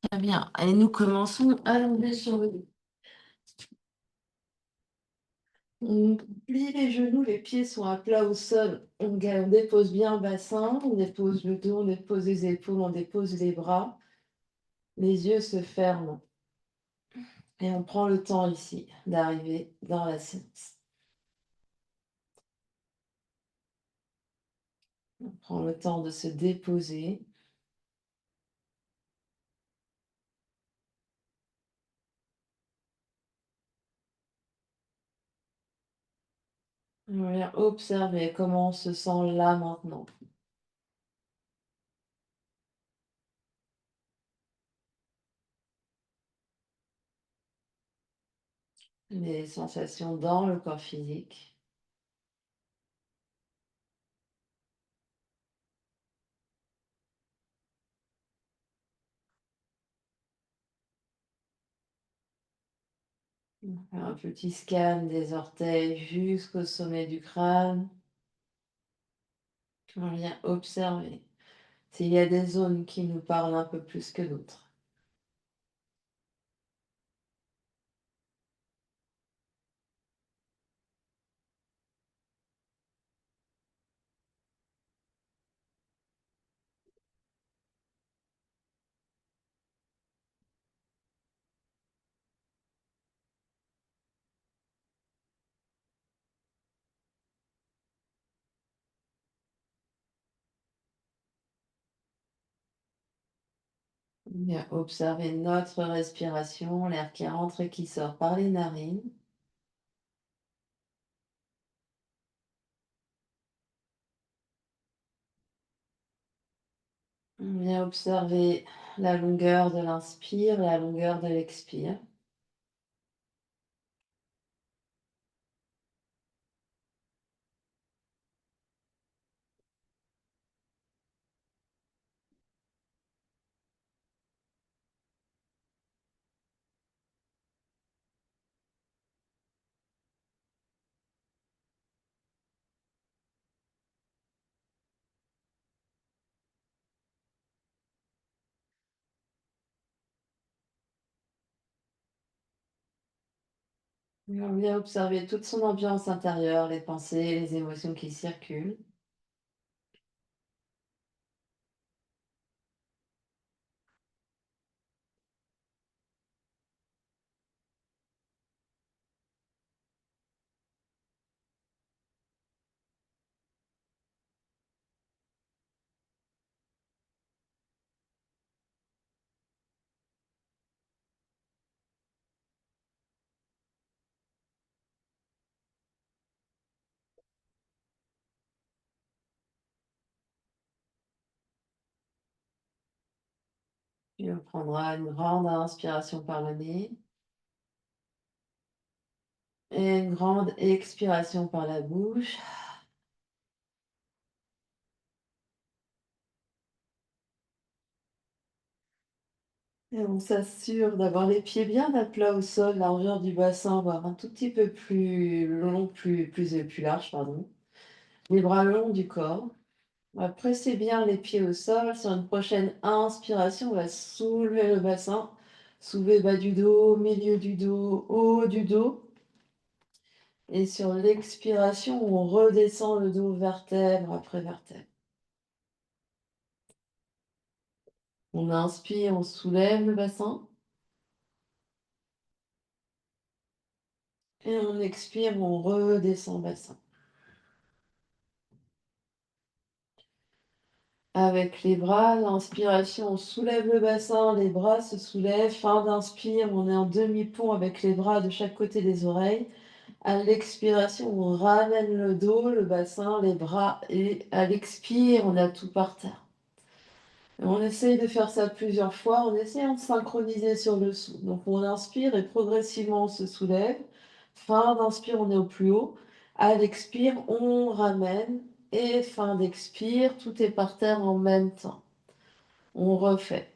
Très bien. Et nous commençons allongés sur le dos. On plie les genoux, les pieds sont à plat au sol. On dépose bien le bassin, on dépose le dos, on dépose les épaules, on dépose les bras. Les yeux se ferment et on prend le temps ici d'arriver dans la séance. On prend le temps de se déposer. On vient observer comment on se sent là maintenant. Les sensations dans le corps physique. On fait un petit scan des orteils jusqu'au sommet du crâne. On vient observer s'il y a des zones qui nous parlent un peu plus que d'autres. On vient observer notre respiration, l'air qui rentre et qui sort par les narines. On vient observer la longueur de l'inspire, la longueur de l'expire. Et on vient observer toute son ambiance intérieure, les pensées, les émotions qui circulent. Puis on prendra une grande inspiration par le nez et une grande expiration par la bouche. Et on s'assure d'avoir les pieds bien à plat au sol, la largeur du bassin, voire un tout petit peu plus long, plus large, pardon. Les bras le long du corps. On va presser bien les pieds au sol. Sur une prochaine inspiration, on va soulever le bassin, soulever bas du dos, milieu du dos, haut du dos. Et sur l'expiration, on redescend le dos vertèbre après vertèbre. On inspire, on soulève le bassin. Et on expire, on redescend le bassin. Avec les bras, l'inspiration, on soulève le bassin, les bras se soulèvent. Fin d'inspire, on est en demi-pont avec les bras de chaque côté des oreilles. À l'expiration, on ramène le dos, le bassin, les bras et à l'expire, on a tout par terre. Et on essaye de faire ça plusieurs fois en essayant de synchroniser sur le souffle. Donc on inspire et progressivement on se soulève. Fin d'inspire, on est au plus haut. À l'expire, on ramène et fin d'expire, tout est par terre en même temps. On refait,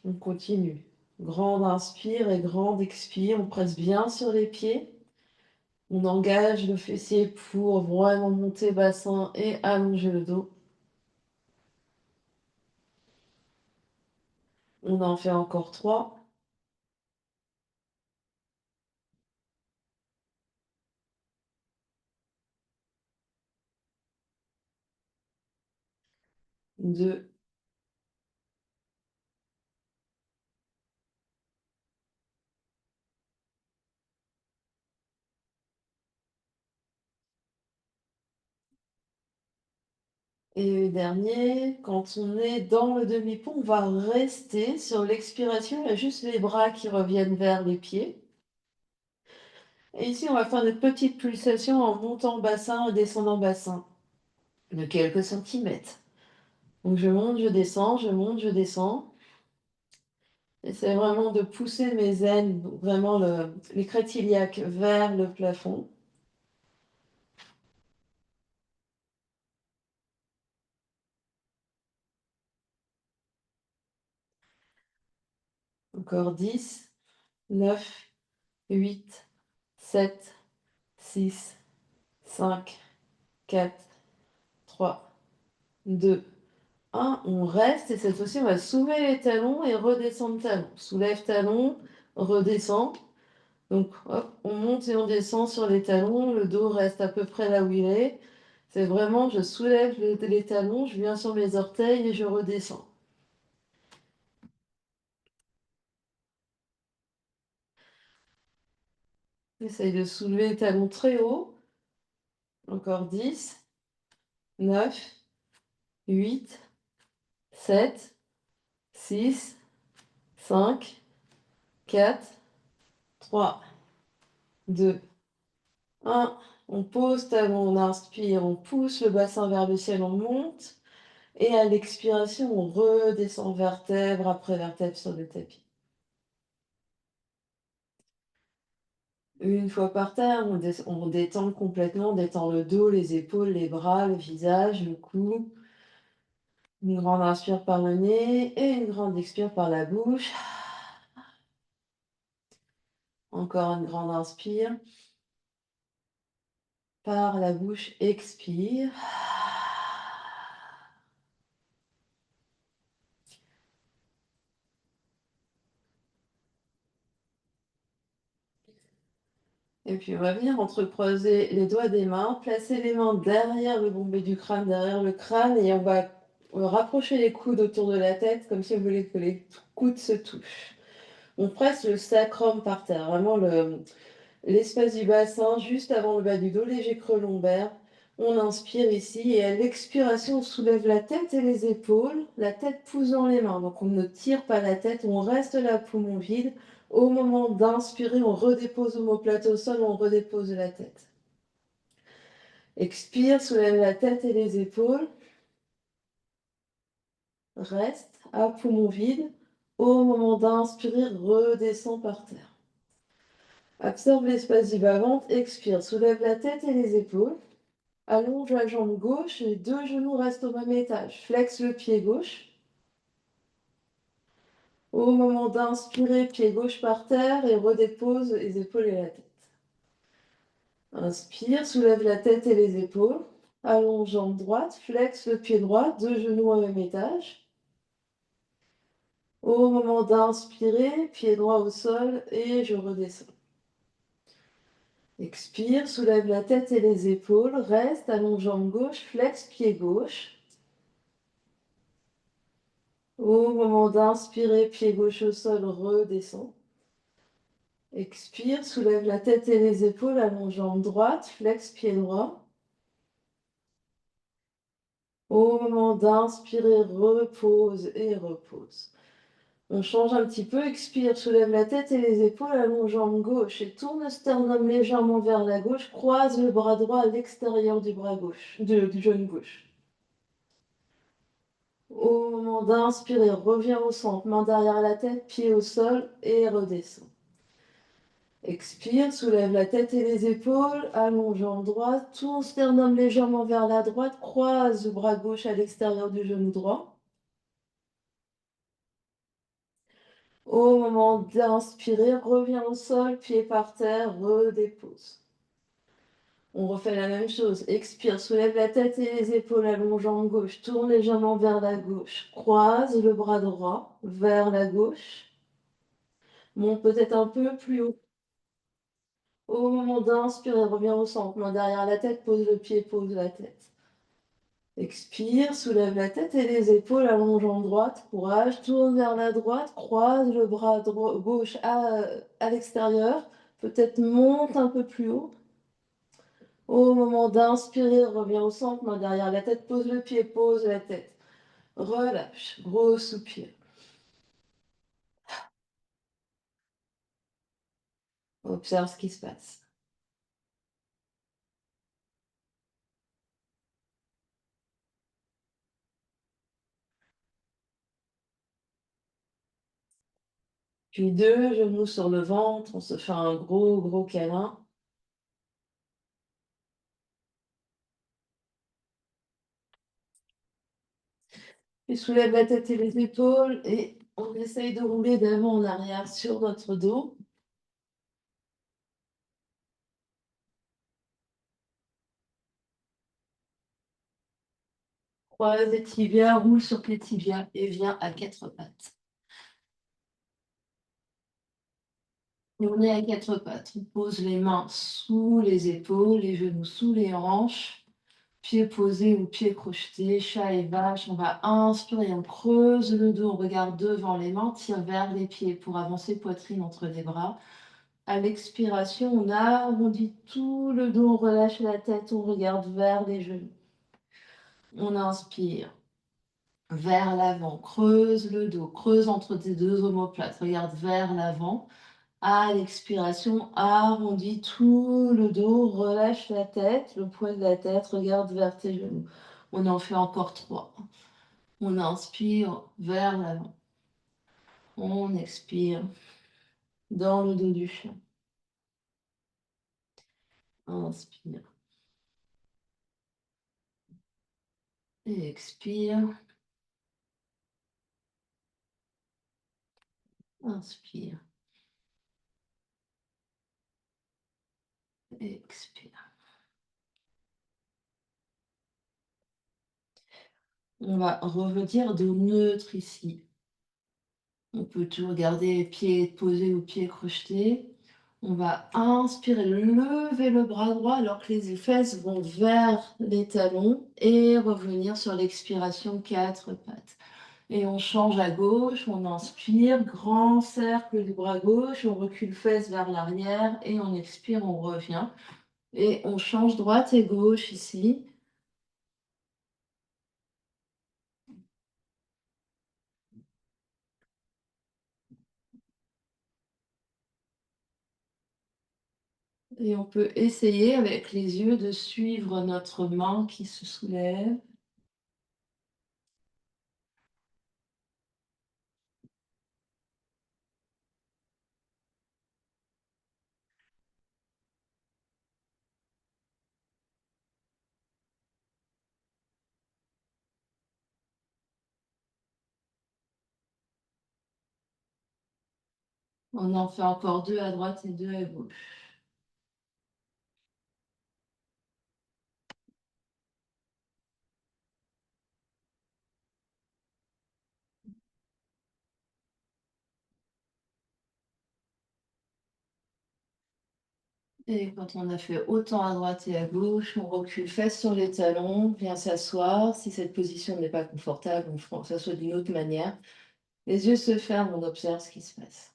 on continue. Grande inspire et grande expire, on presse bien sur les pieds. On engage le fessier pour vraiment monter bassin et allonger le dos. On en fait encore 3. 2. Et le dernier, quand on est dans le demi-pont, on va rester sur l'expiration. Il y a juste les bras qui reviennent vers les pieds. Et ici, on va faire des petites pulsations en montant bassin et descendant bassin de quelques centimètres. Donc je monte, je descends, je monte, je descends. J'essaie vraiment de pousser mes aines, donc vraiment les crêtes iliaques vers le plafond. Encore 10, 9, 8, 7, 6, 5, 4, 3, 2, 1. On reste et cette fois-ci, on va soulever les talons et redescendre talons. Soulève talons, redescend. Donc, hop, on monte et on descend sur les talons. Le dos reste à peu près là où il est. C'est vraiment, je soulève les talons, je viens sur mes orteils et je redescends. Essaye de soulever les talons très haut. Encore 10, 9, 8, 7, 6, 5, 4, 3, 2, 1. On pose talon, on inspire, on pousse le bassin vers le ciel, on monte. Et à l'expiration, on redescend vertèbre après vertèbre sur le tapis. Une fois par terre, on détend complètement, on détend le dos, les épaules, les bras, le visage, le cou. Une grande inspire par le nez et une grande expire par la bouche. Encore une grande inspire. Par la bouche, expire. Et puis on va venir entrecroiser les doigts des mains, placer les mains derrière le bombé du crâne, derrière le crâne, et on va rapprocher les coudes autour de la tête, comme si on voulait que les coudes se touchent. On presse le sacrum par terre, vraiment l'espace du bassin, juste avant le bas du dos, léger creux lombaire. On inspire ici et à l'expiration, on soulève la tête et les épaules. La tête pousse dans les mains, donc on ne tire pas la tête, on reste là, poumon vide. Au moment d'inspirer, on redépose l'omoplate au sol, on redépose la tête. Expire, soulève la tête et les épaules. Reste à poumon vide. Au moment d'inspirer, redescend par terre. Absorbe l'espace du bas-ventre, expire, soulève la tête et les épaules. Allonge la jambe gauche, les deux genoux restent au même étage. Flexe le pied gauche. Au moment d'inspirer, pied gauche par terre et redépose les épaules et la tête. Inspire, soulève la tête et les épaules. Allonge jambe droite, flexe le pied droit, deux genoux au même étage. Au moment d'inspirer, pied droit au sol et je redescends. Expire, soulève la tête et les épaules, reste, allonge jambe gauche, flexe pied gauche. Au moment d'inspirer, pied gauche au sol, redescend. Expire, soulève la tête et les épaules, allonge jambe droite, flexe pied droit. Au moment d'inspirer, repose et repose. On change un petit peu, expire, soulève la tête et les épaules, allonge jambe gauche et tourne le sternum légèrement vers la gauche, croise le bras droit à l'extérieur du bras gauche, du genou gauche. Au moment d'inspirer, reviens au centre, main derrière la tête, pied au sol et redescend. Expire, soulève la tête et les épaules, allonge jambe droite, tourne sternum légèrement vers la droite, croise le bras gauche à l'extérieur du genou droit. Au moment d'inspirer, reviens au sol, pied par terre, redépose. On refait la même chose. Expire, soulève la tête et les épaules, allonge jambe gauche, tourne légèrement vers la gauche, croise le bras droit vers la gauche, monte peut-être un peu plus haut. Au moment d'inspirer, reviens au centre, main derrière la tête, pose le pied, pose la tête. Expire, soulève la tête et les épaules, allonge en droite, courage, tourne vers la droite, croise le bras gauche à l'extérieur, peut-être monte un peu plus haut. Au moment d'inspirer, reviens au centre, main derrière la tête, pose le pied, pose la tête. Relâche, gros soupir. Observe ce qui se passe. Puis deux genoux sur le ventre, on se fait un gros, gros câlin. Puis soulève la tête et les épaules et on essaye de rouler d'avant en arrière sur notre dos. Croise les tibias, roule sur tes tibias et viens à quatre pattes. Et on est à quatre pattes. On pose les mains sous les épaules, les genoux sous les hanches, pieds posés ou pieds crochetés, chat et vache. On va inspirer, on creuse le dos, on regarde devant les mains, tire vers les pieds pour avancer poitrine entre les bras. À l'expiration, on arrondit tout le dos, on relâche la tête, on regarde vers les genoux. On inspire vers l'avant, creuse le dos, creuse entre tes deux omoplates, regarde vers l'avant. À l'expiration, arrondis tout le dos, relâche la tête, le poids de la tête, regarde vers tes genoux. On en fait encore 3. On inspire vers l'avant. On expire dans le dos du chien. Inspire. Et expire. Inspire. Et expire. On va revenir de neutre ici. On peut toujours garder pieds posés ou pieds crochetés. On va inspirer, lever le bras droit alors que les fesses vont vers les talons et revenir sur l'expiration, quatre pattes. Et on change à gauche, on inspire, grand cercle du bras gauche, on recule fesses vers l'arrière et on expire, on revient. Et on change droite et gauche ici. Et on peut essayer avec les yeux de suivre notre main qui se soulève. On en fait encore deux à droite et deux à gauche. Et quand on a fait autant à droite et à gauche, on recule fesses sur les talons, vient s'asseoir. Si cette position n'est pas confortable, on s'assoit d'une autre manière. Les yeux se ferment, on observe ce qui se passe.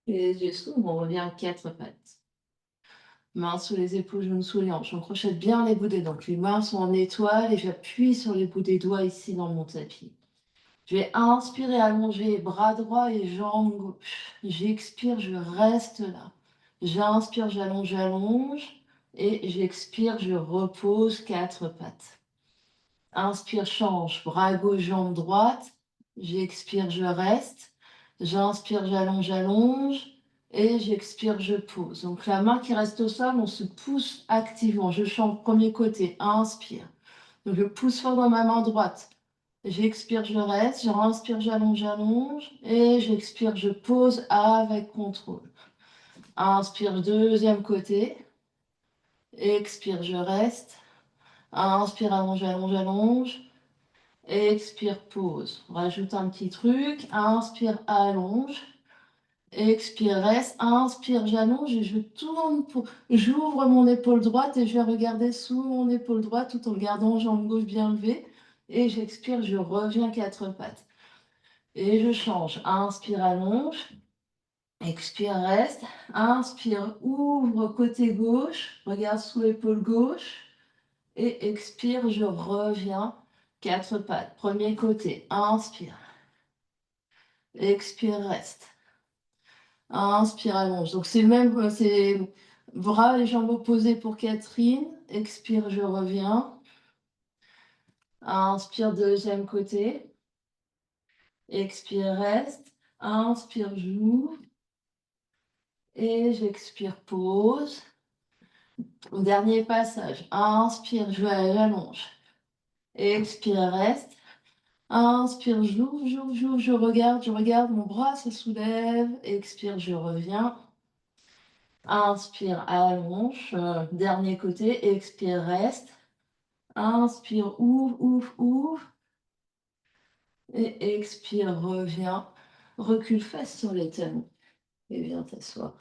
Et les yeux s'ouvrent, on revient à quatre pattes. Mains sous les épaules, genoux sous les hanches. On crochette bien les bouts des dents. Les mains sont en étoile et j'appuie sur les bouts des doigts ici dans mon tapis. Je vais inspirer, allonger bras droit et jambes gauche. J'expire, je reste là. J'inspire, j'allonge, j'allonge. Et j'expire, je repose quatre pattes. Inspire, change, bras gauche, jambe droite. J'expire, je reste. J'inspire, j'allonge, j'allonge et j'expire, je pose. Donc la main qui reste au sol, on se pousse activement. Je change premier côté, inspire. Donc je pousse fort dans ma main droite. J'expire, je reste, je inspire, j'allonge, j'allonge et j'expire, je pose avec contrôle. Inspire, deuxième côté. Expire, je reste. Inspire, allonge, allonge, allonge. Expire, pause. On rajoute un petit truc. Inspire, allonge. Expire, reste. Inspire, j'allonge et je tourne pour... J'ouvre mon épaule droite et je vais regarder sous mon épaule droite tout en gardant jambe gauche bien levée. Et j'expire, je reviens quatre pattes. Et je change. Inspire, allonge. Expire, reste. Inspire, ouvre côté gauche. Regarde sous l'épaule gauche. Et expire, je reviens. Quatre pattes. Premier côté. Inspire. Expire, reste. Inspire, allonge. Donc c'est le même, c'est bras et jambes opposées pour Catherine. Expire, je reviens. Inspire, deuxième côté. Expire, reste. Inspire, j'ouvre. Et j'expire, pause. Dernier passage. Inspire, j'allonge. Expire, reste. Inspire, j'ouvre, j'ouvre, j'ouvre, je regarde, mon bras se soulève. Expire, je reviens. Inspire, allonge. Dernier côté, expire, reste. Inspire, ouvre, ouvre, ouvre. Et expire, reviens. Recule face sur les talons. Et viens t'asseoir.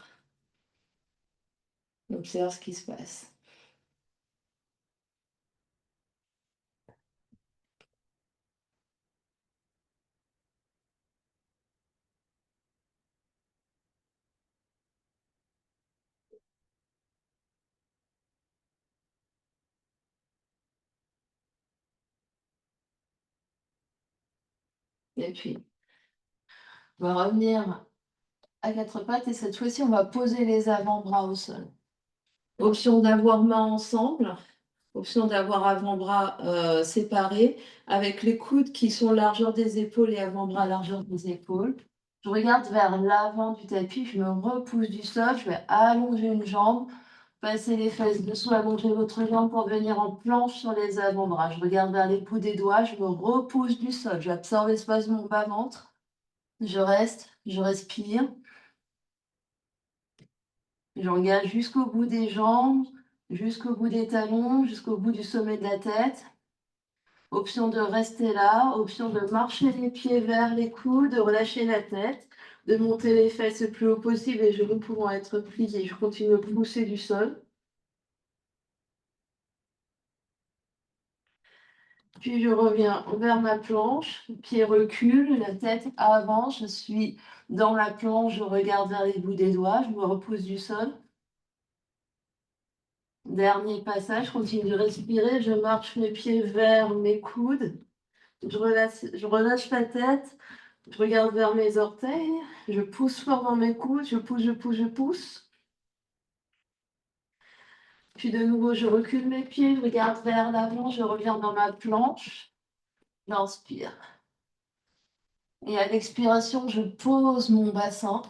Observe ce qui se passe. Et puis, on va revenir à quatre pattes et cette fois-ci, on va poser les avant-bras au sol. Option d'avoir mains ensemble, option d'avoir avant-bras séparés, avec les coudes qui sont largeur des épaules et avant-bras largeur des épaules. Je regarde vers l'avant du tapis, je me repousse du sol, je vais allonger une jambe, passer les fesses dessous, allonger l'autre jambe pour venir en planche sur les avant-bras. Je regarde vers les bouts des doigts, je me repousse du sol, j'absorbe l'espace de mon bas-ventre, je reste, je respire. J'engage jusqu'au bout des jambes, jusqu'au bout des talons, jusqu'au bout du sommet de la tête. Option de rester là, option de marcher les pieds vers les coudes, de relâcher la tête, de monter les fesses le plus haut possible, les genoux pouvant être pliés. Je continue de pousser du sol. Puis je reviens vers ma planche, pieds reculent, la tête avance, je suis dans la planche, je regarde vers les bouts des doigts, je me repousse du sol. Dernier passage, je continue de respirer, je marche mes pieds vers mes coudes. Je relâche la tête, je regarde vers mes orteils, je pousse fort dans mes coudes, je pousse, je pousse, je pousse. Puis de nouveau, je recule mes pieds, je regarde vers l'avant, je reviens dans ma planche, j'inspire. Et à l'expiration, je pose mon bassin,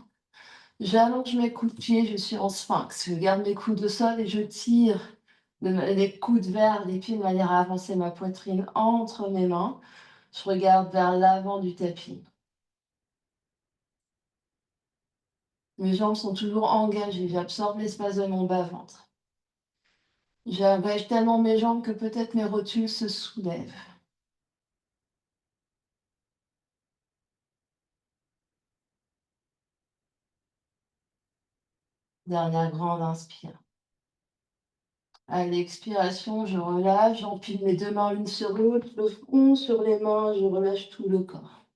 j'allonge mes coups de pied, je suis en sphinx. Je garde mes coudes au sol et je tire les coudes vers les pieds de manière à avancer ma poitrine entre mes mains. Je regarde vers l'avant du tapis. Mes jambes sont toujours engagées, j'absorbe l'espace de mon bas-ventre. J'engage tellement mes jambes que peut-être mes rotules se soulèvent. Dernière grande inspire. À l'expiration, je relâche, j'empile mes deux mains l'une sur l'autre, le front sur les mains, je relâche tout le corps.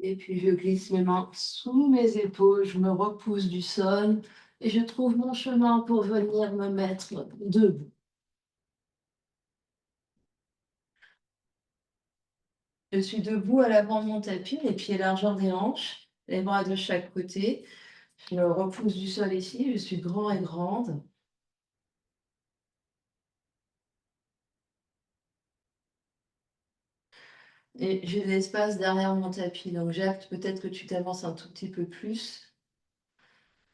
Et puis je glisse mes mains sous mes épaules, je me repousse du sol et je trouve mon chemin pour venir me mettre debout. Je suis debout à l'avant de mon tapis, les pieds largeur des hanches, les bras de chaque côté. Je me repousse du sol ici, je suis grand et grande. Et j'ai de l'espace derrière mon tapis, donc j'acte peut-être que tu t'avances un tout petit peu plus.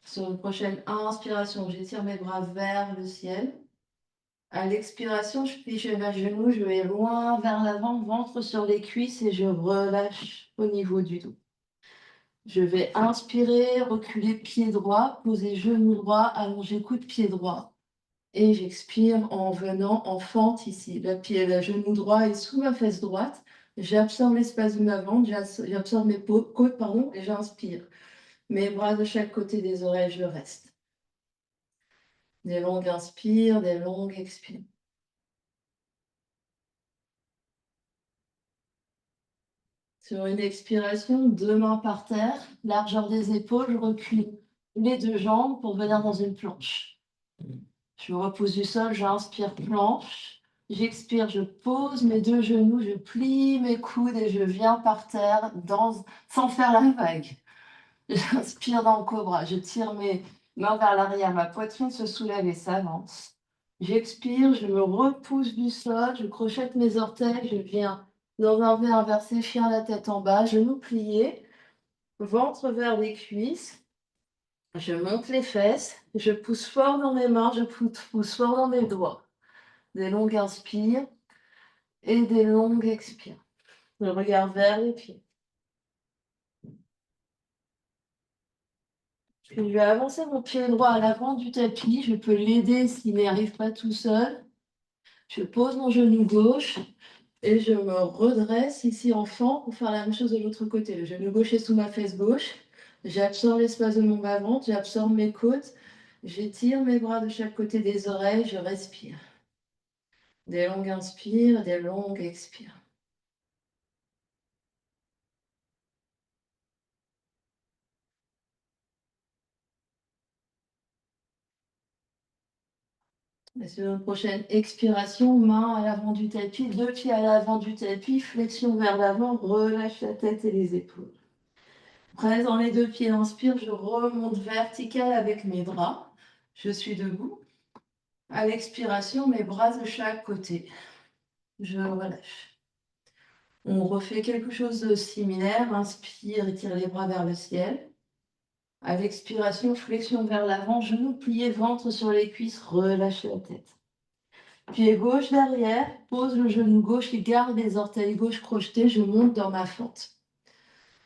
Sur une prochaine inspiration, j'étire mes bras vers le ciel. À l'expiration, je plie mes genoux, je vais loin vers l'avant, ventre sur les cuisses et je relâche au niveau du dos. Je vais inspirer, reculer pied droit, poser genou droit, allonger coude pied droit. Et j'expire en venant en fente ici. Le genou droit est sous ma fesse droite. J'absorbe l'espace de ma ventre, j'absorbe mes côtes, pardon, et j'inspire. Mes bras de chaque côté des oreilles, je reste. Des longues inspires, des longues expires. Sur une expiration, deux mains par terre, largeur des épaules, je recule les deux jambes pour venir dans une planche. Je me repose du sol, j'inspire planche. J'expire, je pose mes deux genoux, je plie mes coudes et je viens par terre sans faire la vague. J'inspire dans le cobra, je tire mes mains vers l'arrière, ma poitrine se soulève et s'avance. J'expire, je me repousse du sol, je crochette mes orteils, je viens dans un V inversé, chien la tête en bas, genoux pliés, ventre vers les cuisses. Je monte les fesses, je pousse fort dans mes mains, je pousse fort dans mes doigts. Des longues inspires et des longues expires. Je regarde vers les pieds. Puis je vais avancer mon pied droit à l'avant du tapis. Je peux l'aider s'il n'y arrive pas tout seul. Je pose mon genou gauche et je me redresse ici en fend pour faire la même chose de l'autre côté. Le genou gauche est sous ma fesse gauche. J'absorbe l'espace de mon bas-ventre, j'absorbe mes côtes. J'étire mes bras de chaque côté des oreilles, je respire. Des longues inspires, des longues expires. Et sur une prochaine expiration, main à l'avant du tapis, deux pieds à l'avant du tapis, flexion vers l'avant, relâche la tête et les épaules. Présent les deux pieds, inspire, je remonte vertical avec mes bras. Je suis debout. À l'expiration, mes bras de chaque côté. Je relâche. On refait quelque chose de similaire. Inspire, étire les bras vers le ciel. À l'expiration, flexion vers l'avant, genoux pliés, ventre sur les cuisses, relâche la tête. Pied gauche derrière, pose le genou gauche et garde les orteils gauche crochetés, je monte dans ma fente.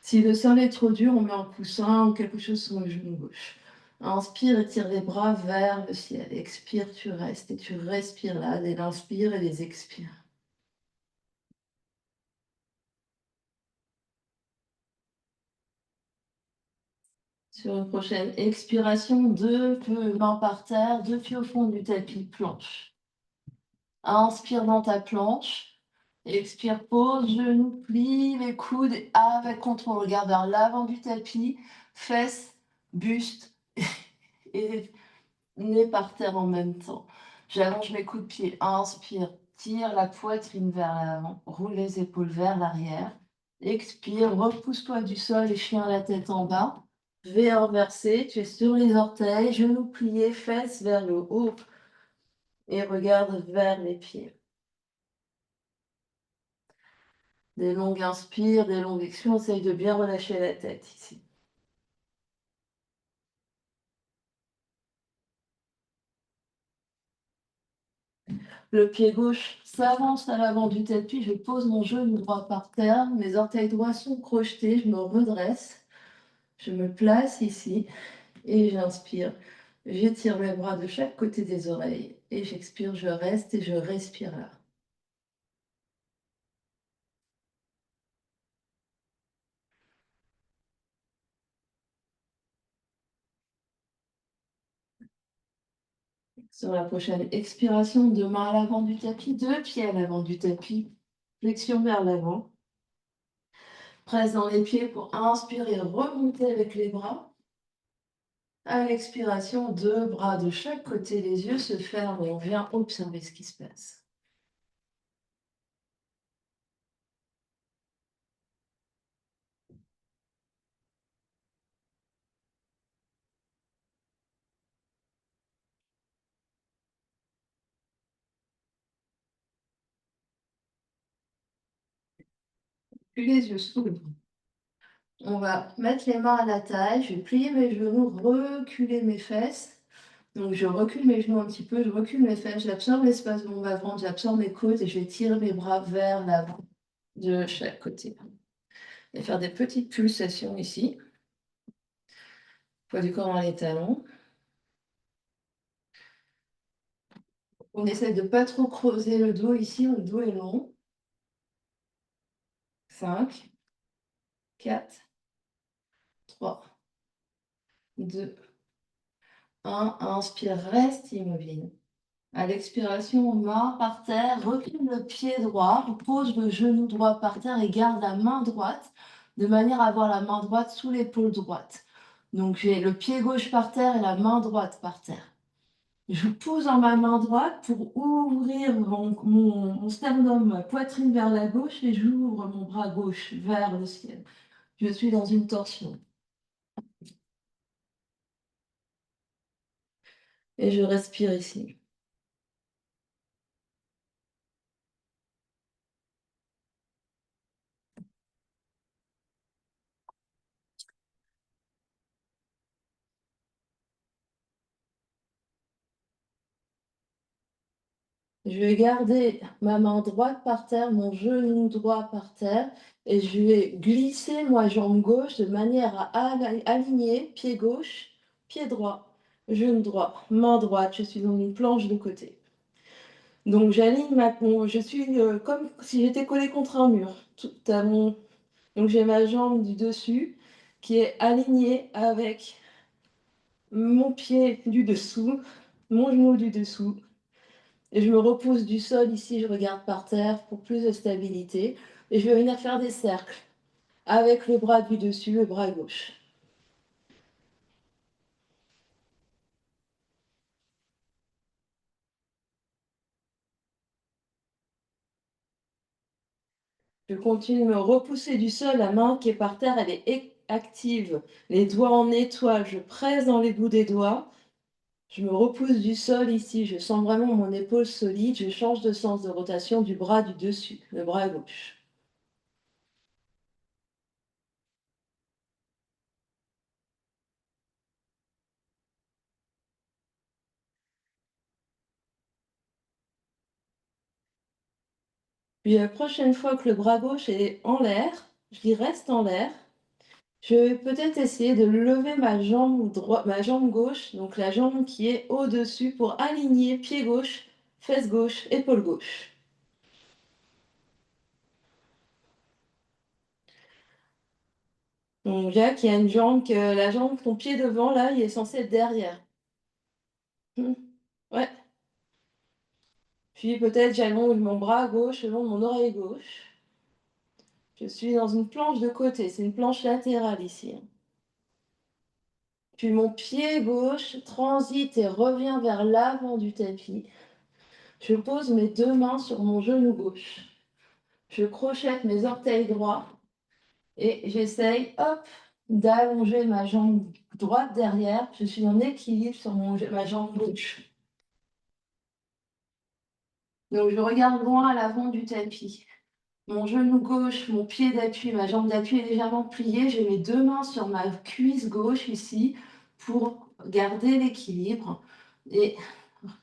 Si le sol est trop dur, on met un coussin ou quelque chose sur le genou gauche. Inspire et tire les bras vers le ciel. Expire, tu restes et tu respires là, les inspires et les expires. Sur une prochaine expiration, deux pieds mains par terre, deux pieds au fond du tapis, planche. Inspire dans ta planche. Expire, pose, genoux, plie les coudes avec contrôle. Regarde vers l'avant du tapis, fesses, buste et nez par terre en même temps. J'allonge mes coups de pied. Inspire, tire la poitrine vers l'avant, roule les épaules vers l'arrière. Expire, repousse-toi du sol et chien la tête en bas. V inversé, tu es sur les orteils, genoux pliés, fesses vers le haut et regarde vers les pieds. Des longues inspires, des longues expires, essaye de bien relâcher la tête ici. Le pied gauche s'avance à l'avant du tapis, je pose mon genou droit par terre, mes orteils droits sont crochetés, je me redresse, je me place ici et j'inspire. J'étire mes bras de chaque côté des oreilles et j'expire, je reste et je respire là. Sur la prochaine expiration, deux mains à l'avant du tapis, deux pieds à l'avant du tapis, flexion vers l'avant. Presse dans les pieds pour inspirer, remonter avec les bras. À l'expiration, deux bras de chaque côté, les yeux se ferment et on vient observer ce qui se passe. Puis les yeux s'ouvrent. On va mettre les mains à la taille, je vais plier mes genoux, reculer mes fesses. Donc je recule mes genoux un petit peu, je recule mes fesses, j'absorbe l'espace de mon bas-ventre, j'absorbe mes côtes et je vais tirer mes bras vers l'avant de chaque côté. Et faire des petites pulsations ici. Poids du corps dans les talons. On essaie de ne pas trop creuser le dos ici, le dos est long. 5, 4, 3, 2, 1. Inspire, reste immobile. À l'expiration, main par terre, recule le pied droit, pose le genou droit par terre et garde la main droite de manière à avoir la main droite sous l'épaule droite. Donc j'ai le pied gauche par terre et la main droite par terre. Je pose dans ma main droite pour ouvrir mon sternum, ma poitrine vers la gauche et j'ouvre mon bras gauche vers le ciel. Je suis dans une torsion. Et je respire ici. Je vais garder ma main droite par terre, mon genou droit par terre, et je vais glisser ma jambe gauche de manière à aligner pied gauche, pied droit, genou droit, main droite. Je suis dans une planche de côté. Donc j'aligne je suis comme si j'étais collée contre un mur. Donc j'ai ma jambe du dessus qui est alignée avec mon pied du dessous, mon genou du dessous. Et je me repose du sol ici, je regarde par terre pour plus de stabilité. Et je vais venir faire des cercles avec le bras du dessus, le bras gauche. Je continue de me repousser du sol, la main qui est par terre, elle est active. Les doigts en étoile, je presse dans les bouts des doigts. Je me repousse du sol ici, je sens vraiment mon épaule solide. Je change de sens de rotation du bras du dessus, le bras gauche. Puis la prochaine fois que le bras gauche est en l'air, je reste en l'air. Je vais peut-être essayer de lever ma jambe gauche, donc la jambe qui est au-dessus pour aligner pied gauche, fesse gauche, épaule gauche. Donc là, qu'il y a une jambe, que la jambe, ton pied devant, là, il est censé être derrière. Ouais. Puis peut-être j'allonge mon bras gauche le long de mon oreille gauche. Je suis dans une planche de côté, c'est une planche latérale ici. Puis mon pied gauche transite et revient vers l'avant du tapis. Je pose mes deux mains sur mon genou gauche. Je crochette mes orteils droits et j'essaye, hop, d'allonger ma jambe droite derrière. Je suis en équilibre sur ma jambe gauche. Donc je regarde loin à l'avant du tapis. Mon genou gauche, mon pied d'appui, ma jambe d'appui est légèrement pliée. J'ai mes deux mains sur ma cuisse gauche ici pour garder l'équilibre et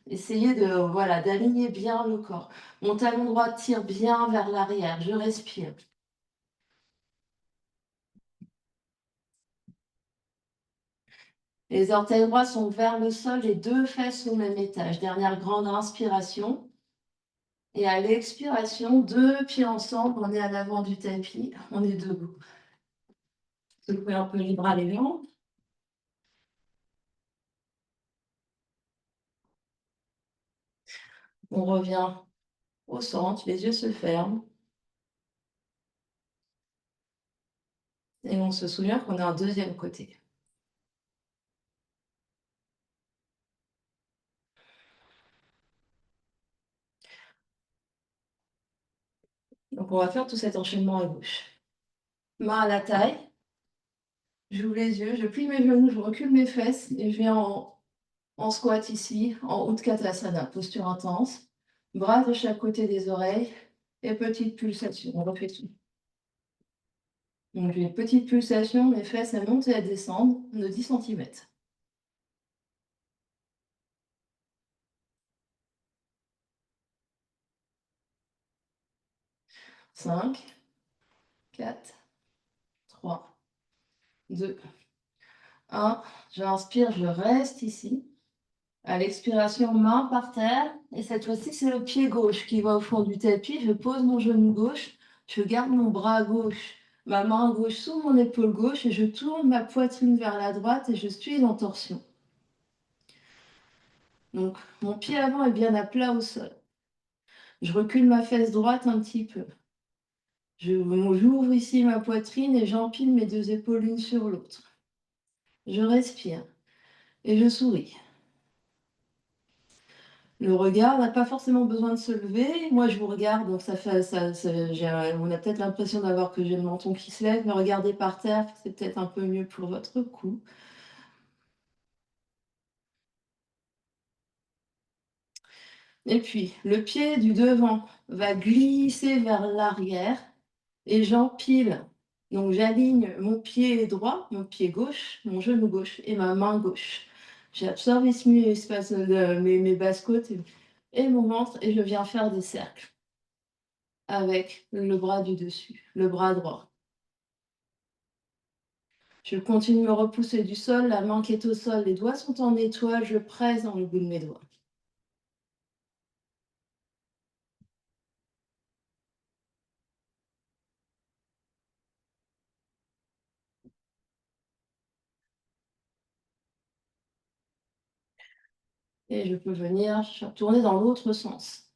essayer voilà, d'aligner bien le corps. Mon talon droit tire bien vers l'arrière. Je respire. Les orteils droits sont vers le sol, les deux fesses au même étage. Dernière grande inspiration. Et à l'expiration, deux pieds ensemble, on est à l'avant du tapis, on est debout. Secouez un peu les bras, les jambes. On revient au centre, les yeux se ferment. et on se souvient qu'on a un deuxième côté. Donc on va faire tout cet enchaînement à gauche. Main à la taille, j'ouvre les yeux, je plie mes genoux, je recule mes fesses et je viens en squat ici, en Utkatasana, posture intense. Bras de chaque côté des oreilles et petite pulsation. On refait tout. Donc j'ai une petite pulsation, mes fesses elles montent et elles descendent de 10 cm. 5, 4, 3, 2, 1. J'inspire, je reste ici. À l'expiration, main par terre. Et cette fois-ci, c'est le pied gauche qui va au fond du tapis. Je pose mon genou gauche. Je garde mon bras gauche, ma main gauche sous mon épaule gauche et je tourne ma poitrine vers la droite et je suis en torsion. Donc, mon pied avant est bien à plat au sol. Je recule ma fesse droite un petit peu. J'ouvre ici ma poitrine et j'empile mes deux épaules l'une sur l'autre. Je respire et je souris. Le regard n'a pas forcément besoin de se lever. Moi, je vous regarde, donc ça fait, on a peut-être l'impression d'avoir que j'ai le menton qui se lève, mais regardez par terre, c'est peut-être un peu mieux pour votre cou. Et puis, le pied du devant va glisser vers l'arrière et j'empile. Donc, j'aligne mon pied droit, mon pied gauche, mon genou gauche et ma main gauche. J'absorbe ici l'espace de mes basses-côtes et mon ventre et je viens faire des cercles avec le bras du dessus, le bras droit. Je continue de me repousser du sol, la main qui est au sol, les doigts sont en étoile, je presse dans le bout de mes doigts. Et je peux venir tourner dans l'autre sens.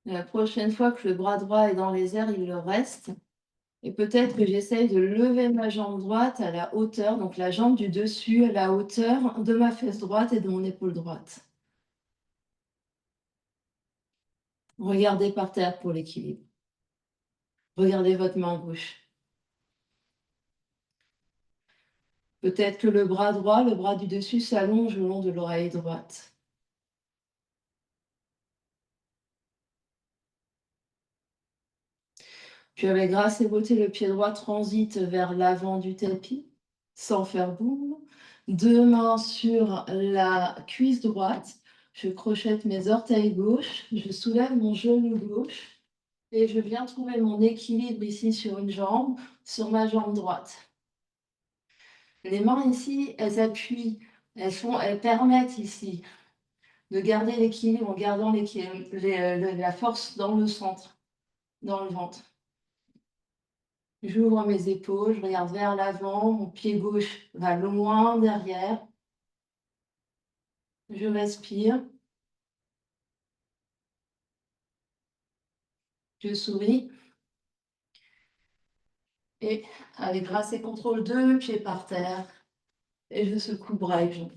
La prochaine fois que le bras droit est dans les airs, il le reste. Et peut-être que j'essaye de lever ma jambe droite à la hauteur, donc la jambe du dessus à la hauteur de ma fesse droite et de mon épaule droite. Regardez par terre pour l'équilibre. Regardez votre main gauche. Peut-être que le bras droit, le bras du dessus s'allonge le long de l'oreille droite. Puis avec grâce et beauté, le pied droit transite vers l'avant du tapis, sans faire boum. Deux mains sur la cuisse droite. Je crochette mes orteils gauches. Je soulève mon genou gauche. Et je viens trouver mon équilibre ici sur une jambe, sur ma jambe droite. Les mains ici, elles appuient, elles permettent ici de garder l'équilibre en gardant la force dans le centre, dans le ventre. J'ouvre mes épaules, je regarde vers l'avant, mon pied gauche va loin derrière. Je respire. Je souris. Et avec grâce et contrôle, deux pieds par terre. Et je secoue bras et jambes.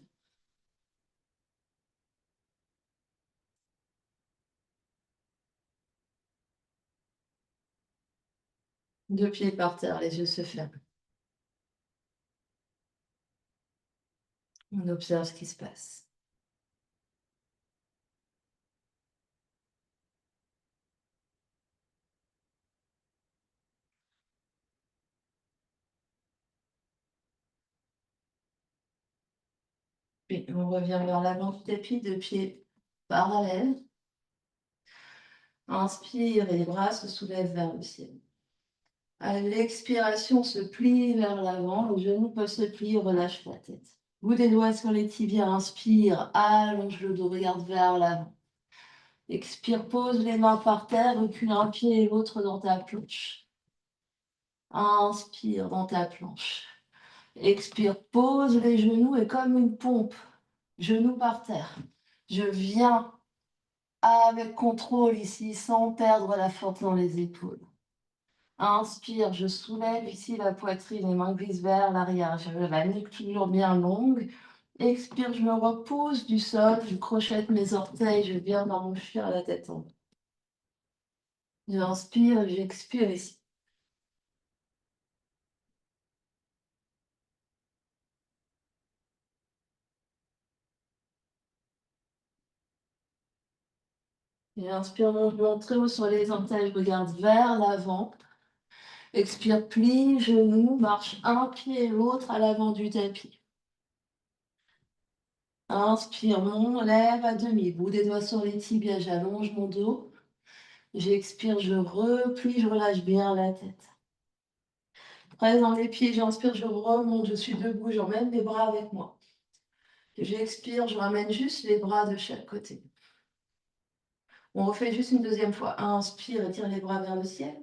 Deux pieds par terre, les yeux se ferment. On observe ce qui se passe. Puis on revient vers l'avant du tapis, deux pieds parallèles. Inspire et les bras se soulèvent vers le ciel. À l'expiration, on se plie vers l'avant, les genoux peuvent se plier, relâche la tête. Bout des doigts sur les tibias, inspire, allonge le dos, regarde vers l'avant. Expire, pose les mains par terre, recule un pied et l'autre dans ta planche. Inspire dans ta planche. Expire, pose les genoux et comme une pompe, genoux par terre. Je viens avec contrôle ici, sans perdre la force dans les épaules. Inspire, je soulève ici la poitrine, les mains glissent vers l'arrière. Je veux la nuque toujours bien longue. Expire, je me repose du sol, je crochette mes orteils, je viens dans mon chien à la tête en haut. J'inspire, j'expire ici. J'inspire, mon genou très haut sur les orteils, je regarde vers l'avant. Expire, plie, genou, marche un pied et l'autre à l'avant du tapis. Inspire, mon lève à demi, bout des doigts sur les tibias, j'allonge mon dos. J'expire, je replie, je relâche bien la tête. Presse dans les pieds, j'inspire, je remonte, je suis debout, j'emmène mes bras avec moi. J'expire, je ramène juste les bras de chaque côté. On refait juste une deuxième fois. Inspire, étire les bras vers le ciel.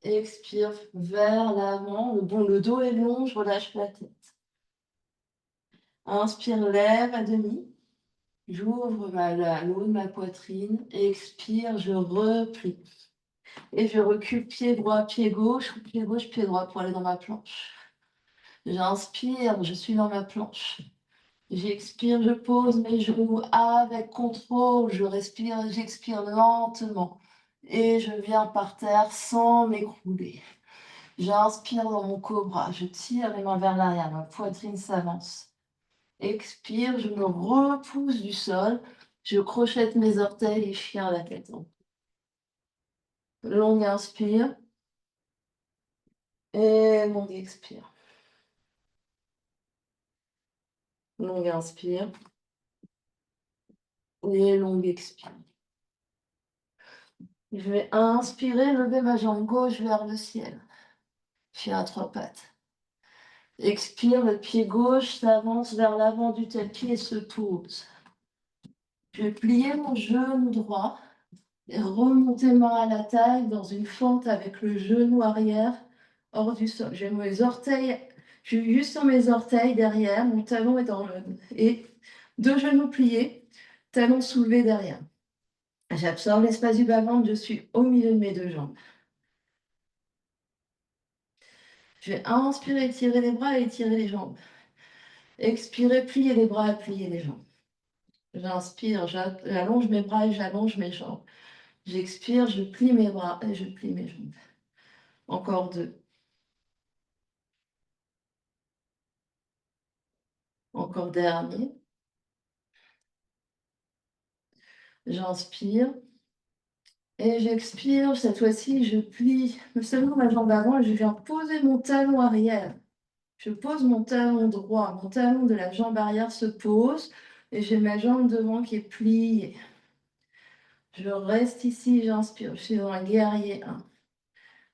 Expire vers l'avant. Le dos est long, je relâche la tête. Inspire, lève à demi. J'ouvre le haut de ma poitrine. Expire, je replie. Et je recule pied droit, pied gauche, pied droit pour aller dans ma planche. J'inspire, je suis dans ma planche. J'expire, je pose mes genoux avec contrôle. Je respire, j'expire lentement. Et je viens par terre sans m'écrouler. J'inspire dans mon cobra. Je tire les mains vers l'arrière. Ma poitrine s'avance. Expire, je me repousse du sol. Je crochette mes orteils et chien à la tête en haut. Longue inspire. Et longue expire. Longue inspire. Et longue expire. Je vais inspirer, lever ma jambe gauche vers le ciel. Chien à trois pattes. Expire, le pied gauche s'avance vers l'avant du tapis et se pose. Je vais plier mon genou droit et remonter main à la taille dans une fente avec le genou arrière hors du sol. J'ai mes orteils, je suis juste sur mes orteils derrière, mon talon est dans le... Et deux genoux pliés, talon soulevé derrière. J'absorbe l'espace du bas-ventre, je suis au milieu de mes deux jambes. Je vais inspirer, étirer les bras et étirer les jambes. Expirer, plier les bras et plier les jambes. J'inspire, j'allonge mes bras et j'allonge mes jambes. J'expire, je plie mes bras et je plie mes jambes. Encore deux. Encore dernier. J'inspire et j'expire. Cette fois-ci, je plie seulement ma jambe avant et je viens poser mon talon arrière. Je pose mon talon droit. Mon talon de la jambe arrière se pose et j'ai ma jambe devant qui est pliée. Je reste ici, j'inspire. Je suis dans un guerrier 1.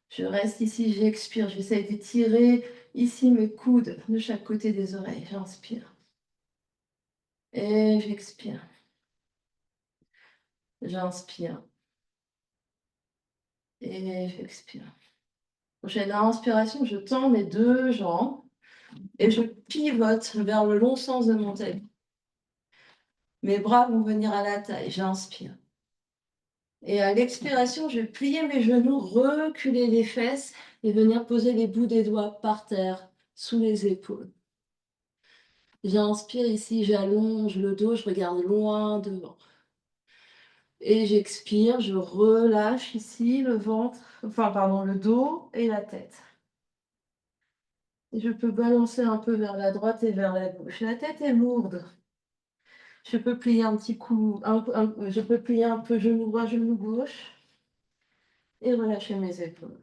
Je reste ici, j'expire. J'essaie d'étirer ici mes coudes de chaque côté des oreilles. J'inspire. Et j'expire. J'inspire. Et j'expire. Prochaine inspiration, je tends mes deux jambes et je pivote vers le long sens de mon tapis. Mes bras vont venir à la taille. J'inspire. Et à l'expiration, je vais plier mes genoux, reculer les fesses et venir poser les bouts des doigts par terre, sous les épaules. J'inspire ici, j'allonge le dos, je regarde loin devant. Et j'expire, je relâche ici le ventre, le dos et la tête. Et je peux balancer un peu vers la droite et vers la gauche. La tête est lourde. Je peux plier un petit coup, je peux plier un peu genou droit, genou gauche et relâcher mes épaules.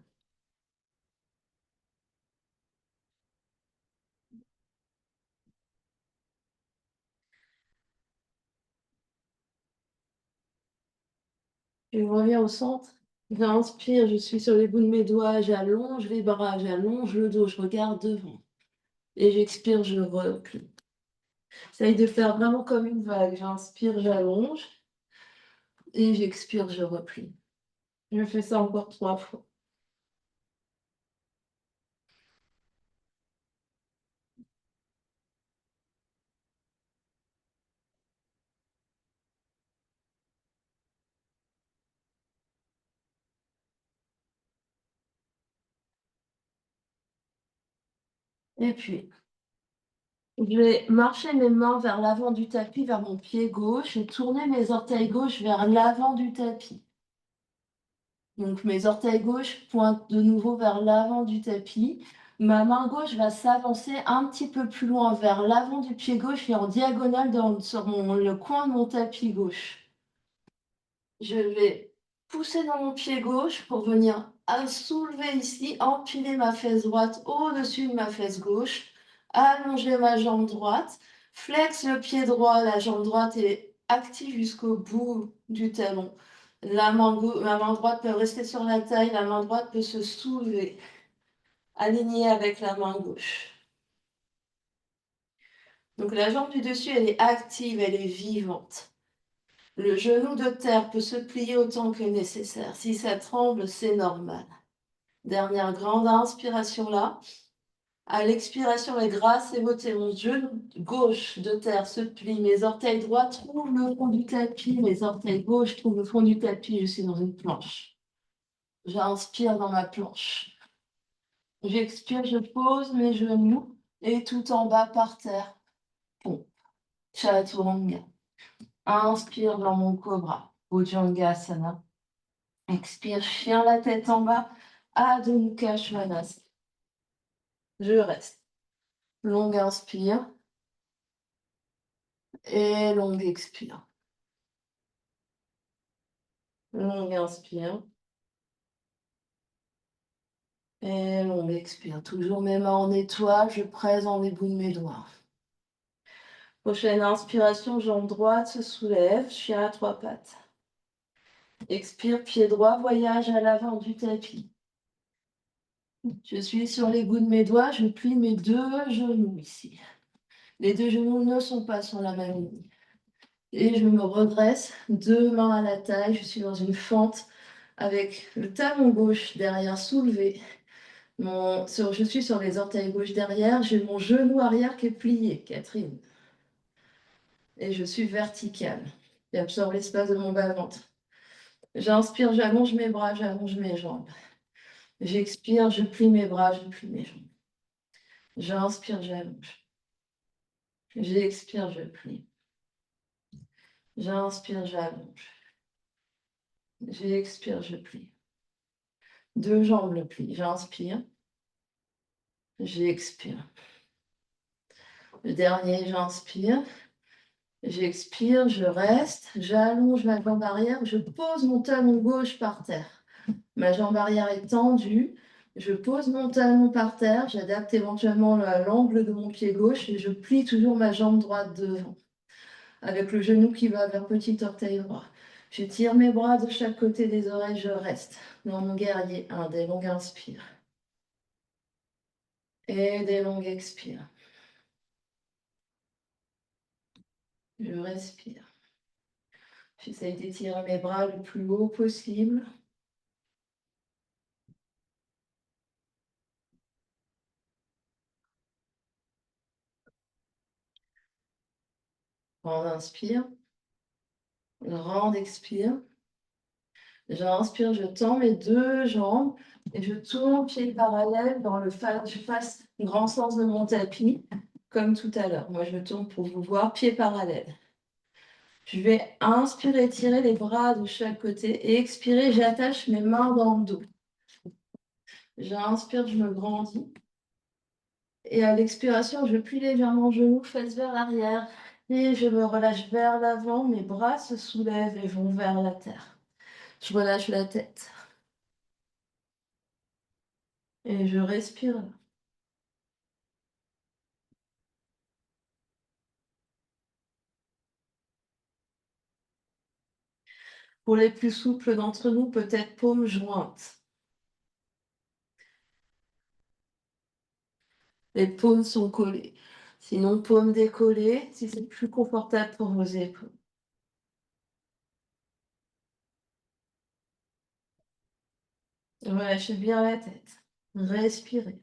Je reviens au centre. J'inspire, je suis sur les bouts de mes doigts, j'allonge les bras, j'allonge le dos, je regarde devant. Et j'expire, je replie. J'essaye de faire vraiment comme une vague. J'inspire, j'allonge. Et j'expire, je replie. Je fais ça encore 3 fois. Et puis, je vais marcher mes mains vers l'avant du tapis, vers mon pied gauche, et tourner mes orteils gauche vers l'avant du tapis. Donc mes orteils gauche pointent de nouveau vers l'avant du tapis. Ma main gauche va s'avancer un petit peu plus loin vers l'avant du pied gauche et en diagonale sur le coin de mon tapis gauche. Je vais pousser dans mon pied gauche pour venir soulever ici, empiler ma fesse droite au-dessus de ma fesse gauche, allonger ma jambe droite, flex le pied droit, la jambe droite est active jusqu'au bout du talon. Ma main droite peut rester sur la taille, la main droite peut se soulever, alignée avec la main gauche. Donc la jambe du dessus, elle est active, elle est vivante. Le genou de terre peut se plier autant que nécessaire. Si ça tremble, c'est normal. Dernière grande inspiration là. À l'expiration, et grâce et beauté, mon genou gauche de terre se plie, mes orteils droits trouvent le fond du tapis, mes orteils gauche trouvent le fond du tapis, je suis dans une planche. J'inspire dans ma planche. J'expire, je pose mes genoux et tout en bas par terre. Bon. Chaturanga. Inspire dans mon cobra. Bhujangasana. Expire, chien la tête en bas. Adho Mukha Svanasana. Je reste. Longue inspire et longue expire. Longue inspire et longue expire. Toujours mes mains en étoile, je presse dans les bouts de mes doigts. Prochaine inspiration, jambe droite se soulève, chien à trois pattes. Expire, pied droit, voyage à l'avant du tapis. Je suis sur les bouts de mes doigts, je plie mes deux genoux ici. Les deux genoux ne sont pas sur la même ligne. Et je me redresse, deux mains à la taille, je suis dans une fente avec le talon gauche derrière soulevé. Je suis sur les orteils gauche derrière, j'ai mon genou arrière qui est plié, Catherine. Et je suis verticale. J'absorbe l'espace de mon bas-ventre. J'inspire, j'allonge mes bras, j'allonge mes jambes. J'expire, je plie mes bras, je plie mes jambes. J'inspire, j'allonge. J'expire, je plie. J'inspire, j'allonge. J'expire, je plie. Deux jambes le pli. J'inspire. J'expire. Le dernier, j'inspire. J'expire, je reste. J'allonge ma jambe arrière. Je pose mon talon gauche par terre. Ma jambe arrière est tendue. Je pose mon talon par terre. J'adapte éventuellement l'angle de mon pied gauche et je plie toujours ma jambe droite devant, avec le genou qui va vers petit orteil droit. Je tire mes bras de chaque côté des oreilles, je reste dans mon guerrier 1, des longues inspires et des longues expires. Je respire. J'essaie d'étirer mes bras le plus haut possible. Grande inspire, grande expire. J'inspire, je tends mes deux jambes et je tourne pied parallèle dans je fasse le grand sens de mon tapis, comme tout à l'heure. Moi, je tourne pour vous voir, pied parallèle. Je vais inspirer, tirer les bras de chaque côté et expirer, j'attache mes mains dans le dos. J'inspire, je me grandis. Et à l'expiration, je plie légèrement genou, fesse vers l'arrière. Et je me relâche vers l'avant, mes bras se soulèvent et vont vers la terre. Je relâche la tête. Et je respire. Pour les plus souples d'entre nous, peut-être paumes jointes. Les paumes sont collées. Sinon, paumes décollées, si c'est plus confortable pour vos épaules. Relâchez bien la tête. Respirez.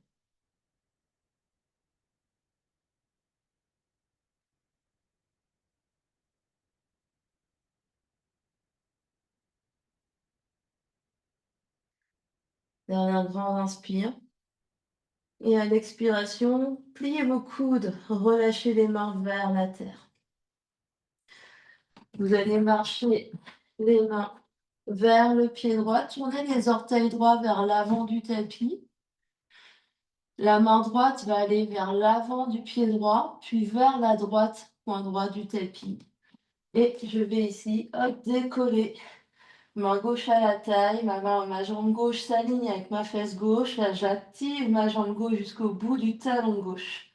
Dernière grande inspire. Et à l'expiration, pliez vos coudes, relâchez les mains vers la terre. Vous allez marcher les mains vers le pied droit, tournez les orteils droits vers l'avant du tapis. La main droite va aller vers l'avant du pied droit, puis vers la droite, point droit du tapis. Et je vais ici, hop, décoller. Main gauche à la taille, ma jambe gauche s'aligne avec ma fesse gauche. Là, j'active ma jambe gauche jusqu'au bout du talon gauche.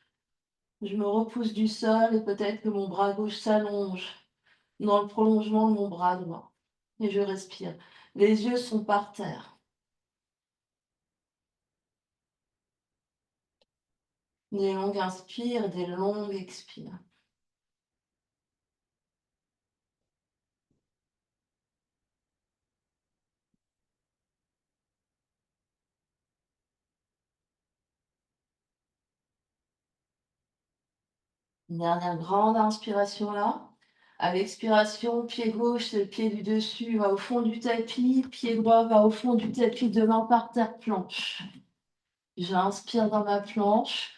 Je me repousse du sol et peut-être que mon bras gauche s'allonge dans le prolongement de mon bras droit. Et je respire. Les yeux sont par terre. Des longues inspires, des longues expires. Une dernière grande inspiration là. À l'expiration, pied gauche, c'est le pied du dessus, va au fond du tapis. Pied droit va au fond du tapis, deux mains par terre, planche. J'inspire dans ma planche.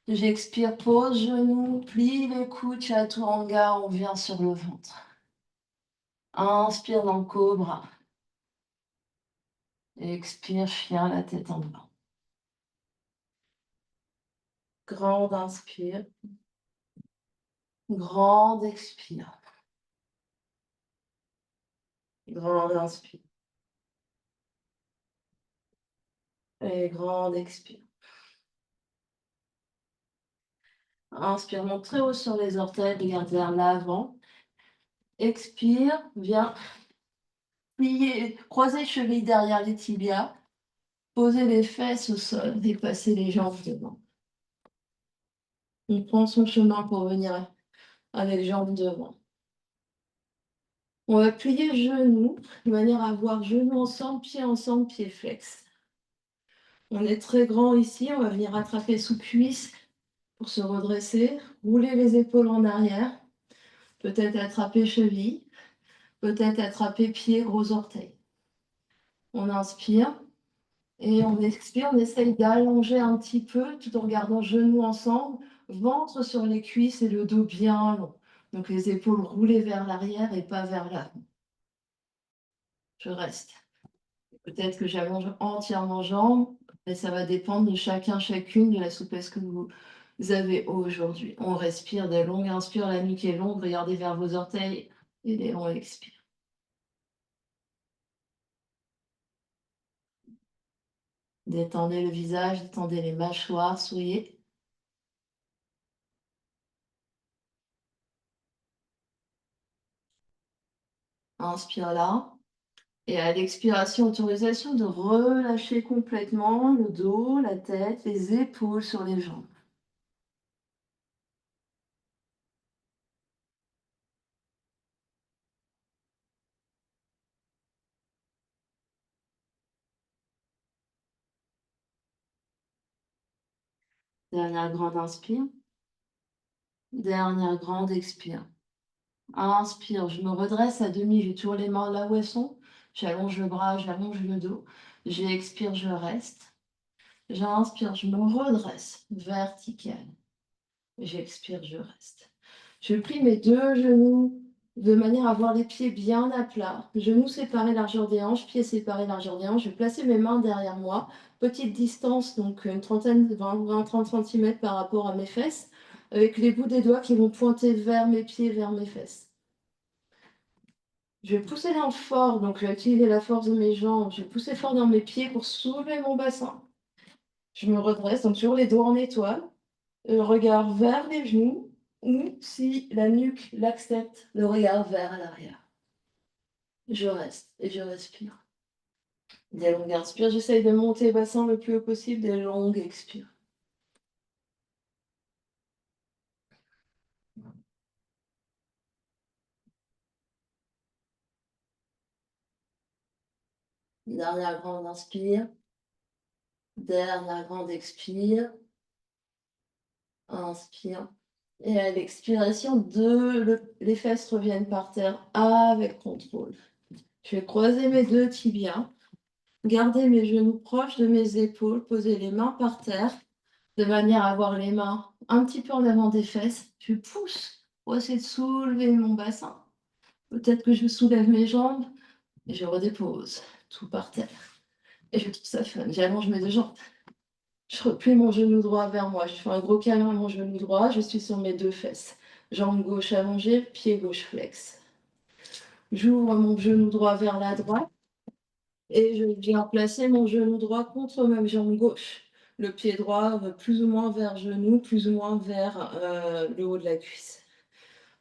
J'expire, pose genou, plie les coudes, chaturanga, on vient sur le ventre. Inspire dans le cobra. Expire, chien, la tête en bas. Grande inspire. Grande expire. Grande inspire. Et grande expire. Inspire, monte très haut sur les orteils, regarde vers l'avant. Expire, viens plier, croiser les chevilles derrière les tibias. Poser les fesses au sol, dépasser les jambes devant. On prend son chemin pour venir avec les jambes devant. On va plier genoux, de manière à avoir genoux ensemble, pieds flex. On est très grand ici, on va venir attraper sous cuisse pour se redresser, rouler les épaules en arrière, peut-être attraper cheville, peut-être attraper pied, gros orteils. On inspire et on expire, on essaye d'allonger un petit peu tout en gardant genoux ensemble, ventre sur les cuisses et le dos bien long. Donc les épaules roulées vers l'arrière et pas vers l'avant. Je reste. Peut-être que j'allonge entièrement jambes, mais ça va dépendre de chacun, chacune de la souplesse que vous avez aujourd'hui. On respire des longues inspires, la nuque est longue, regardez vers vos orteils et des longs expires. Détendez le visage, détendez les mâchoires, souriez. Inspire là. Et à l'expiration, autorisation de relâcher complètement le dos, la tête, les épaules sur les jambes. Dernière grande inspire. Dernière grande expire. Inspire, je me redresse à demi, j'ai toujours les mains là où elles sont. J'allonge le bras, j'allonge le dos. J'expire, je reste. J'inspire, je me redresse, vertical. J'expire, je reste. Je plie mes deux genoux de manière à avoir les pieds bien à plat. Genoux séparés, largeur des hanches, pieds séparés, largeur des hanches. Je vais placer mes mains derrière moi. Petite distance, donc une trentaine, 20-30 cm par rapport à mes fesses, avec les bouts des doigts qui vont pointer vers mes pieds, vers mes fesses. Je vais pousser dans fort, donc je vais utiliser la force de mes jambes. Je vais pousser fort dans mes pieds pour soulever mon bassin. Je me redresse, donc sur les doigts en étoile. Regard vers les genoux, ou si la nuque l'accepte, le regard vers l'arrière. Je reste et je respire. Des longues inspires, j'essaye de monter le bassin le plus haut possible, des longues expires. Dernière grande inspire. Dernière grande expire. Inspire. Et à l'expiration, les fesses reviennent par terre avec contrôle. Je vais croiser mes deux tibias. Garder mes genoux proches de mes épaules, poser les mains par terre, de manière à avoir les mains un petit peu en avant des fesses. Je pousse pour essayer de soulever mon bassin. Peut-être que je soulève mes jambes et je redépose tout par terre. Et je trouve ça fun. J'allonge mes deux jambes. Je replie mon genou droit vers moi. Je fais un gros câlin à mon genou droit. Je suis sur mes deux fesses. Jambe gauche allongée, pied gauche flex. J'ouvre mon genou droit vers la droite et je viens placer mon genou droit contre ma jambe gauche. Le pied droit plus ou moins vers genou, plus ou moins vers le haut de la cuisse.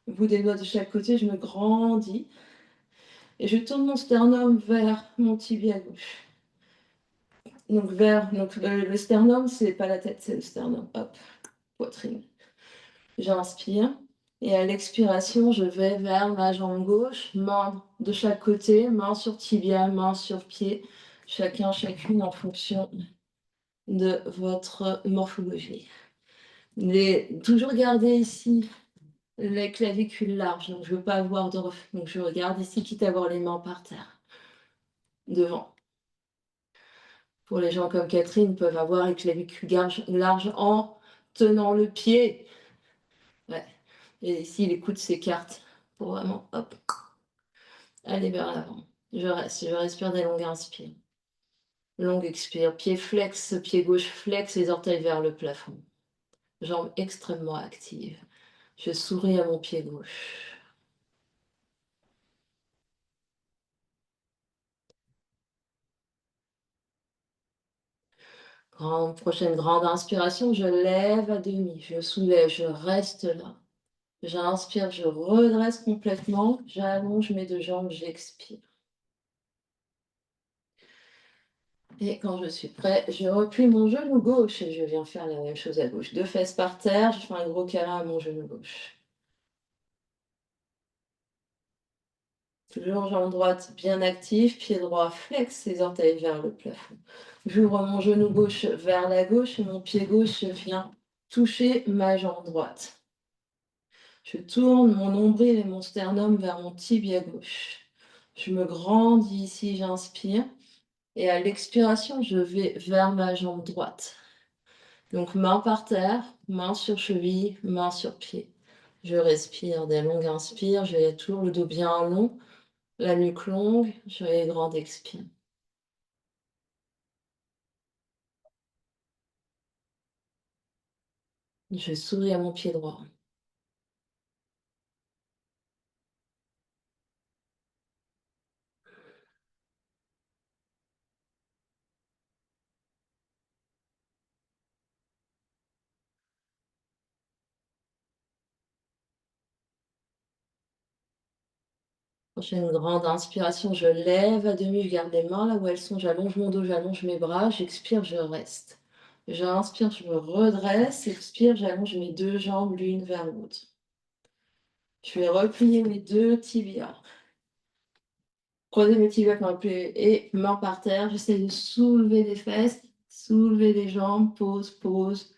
Au bout des doigts de chaque côté, je me grandis et je tourne mon sternum vers mon tibia gauche. Donc le sternum, c'est pas la tête, c'est le sternum. Hop, poitrine. J'inspire et à l'expiration, je vais vers ma jambe gauche, main de chaque côté, main sur tibia, main sur pied, chacun, chacune en fonction de votre morphologie. Toujours garder ici les clavicules larges, donc je ne veux pas avoir de reflux. Donc je regarde ici, quitte à avoir les mains par terre, devant. Pour les gens comme Catherine, peuvent avoir les clavicules larges en tenant le pied. Ouais. Et ici, les coudes s'écartent pour vraiment, hop, aller vers l'avant. Je reste, je respire des longues inspires. Longue expire, pied flex, pied gauche flex, les orteils vers le plafond. Jambes extrêmement actives. Je souris à mon pied gauche. Prochaine grande inspiration, je lève à demi, je soulève, je reste là. J'inspire, je redresse complètement, j'allonge mes deux jambes, j'expire. Et quand je suis prêt, je replie mon genou gauche et je viens faire la même chose à gauche. Deux fesses par terre, je fais un gros câlin à mon genou gauche. Toujours jambe droite bien active, pied droit flex, les orteils vers le plafond. J'ouvre mon genou gauche vers la gauche et mon pied gauche vient toucher ma jambe droite. Je tourne mon nombril et mon sternum vers mon tibia gauche. Je me grandis ici, j'inspire. Et à l'expiration, je vais vers ma jambe droite. Donc main par terre, main sur cheville, main sur pied. Je respire des longues inspires, j'ai toujours le dos bien long, la nuque longue, je fais les grandes expires. Je souris à mon pied droit. Prochaine grande inspiration, je lève à demi, je garde les mains là où elles sont, j'allonge mon dos, j'allonge mes bras, j'expire, je reste. J'inspire, je me redresse, expire, j'allonge mes deux jambes l'une vers l'autre. Je vais replier mes deux tibias. Croiser mes tibias par le pied et main par terre. J'essaie de soulever les fesses, soulever les jambes, pause, pause.